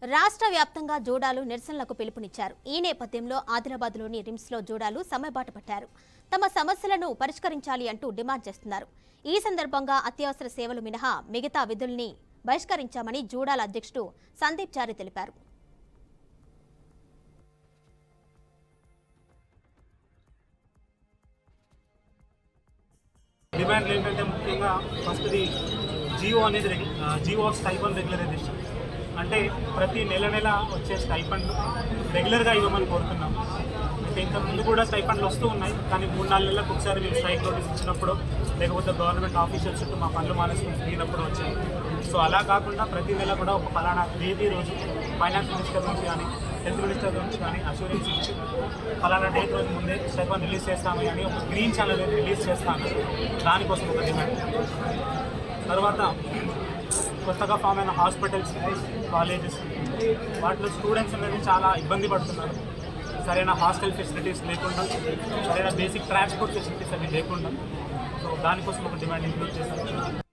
రాష్ట్ర వ్యాప్తంగా జూడాలు నిరసనలకు పిలుపునిచ్చారు. ఈ నేపథ్యంలో ఆదిలాబాద్లోని రిమ్స్లో జూడాలు సమ్మెబాట పట్టారు. తమ సమస్యలను పరిష్కరించాలి అంటూ డిమాండ్ చేస్తున్నారు. ఈ సందర్భంగా అత్యవసర సేవలు మినహా మిగతా విధుల్ని బహిష్కరించామని జూడాల అధ్యక్షుడు సందీప్ చారి తెలిపారు. డిమాండ్లు ఏంటంటే ముఖ్యంగా ఫస్ట్ది జియో అనేది జియో స్టైఫండ్ రెగ్యులరైజేషన్ అంటే ప్రతి నెల వచ్చే స్టైఫండ్ రెగ్యులర్గా ఇవ్వమని కోరుతున్నాం. అయితే ఇంతకుముందు కూడా స్టైఫండ్లు వస్తూ ఉన్నాయి, కానీ 3-4 నెలలకు ఒకసారి మేము స్ట్రైక్ నోటీస్ ఇచ్చినప్పుడు లేకపోతే గవర్నమెంట్ ఆఫీషియల్స్ చుట్టూ మా పనులు మానేసుకుని తిరిగినప్పుడు వచ్చాయి. సో అలా కాకుండా ప్రతి నెల కూడా ఒక ఫలానా తేదీ రోజు ఫైనాన్స్ మినిస్టర్ నుంచి కానీ హెల్త్ మినిస్టర్ నుంచి కానీ అష్యూరెన్స్ ఇచ్చి ఫలానా డేట్ రోజు ముందే స్టైఫండ్ రిలీజ్ చేస్తామని అని ఒక గ్రీన్ ఛానల్ రిలీజ్ చేస్తాను. దానికోసం ఒక డిమాండ్. తర్వాత కొత్తగా ఫామ్ అయిన హాస్పిటల్స్, కాలేజెస్ వాటిలో స్టూడెంట్స్ అనేది చాలా ఇబ్బంది పడుతున్నారు. సరైన హాస్టల్ ఫెసిలిటీస్ లేకుండా, సరైన బేసిక్ ట్రాన్స్పోర్ట్ ఫెసిలిటీస్ అవి లేకుండా. సో దానికోసం ఒక డిమాండ్ ఇంక్లూడ్ చేశారు.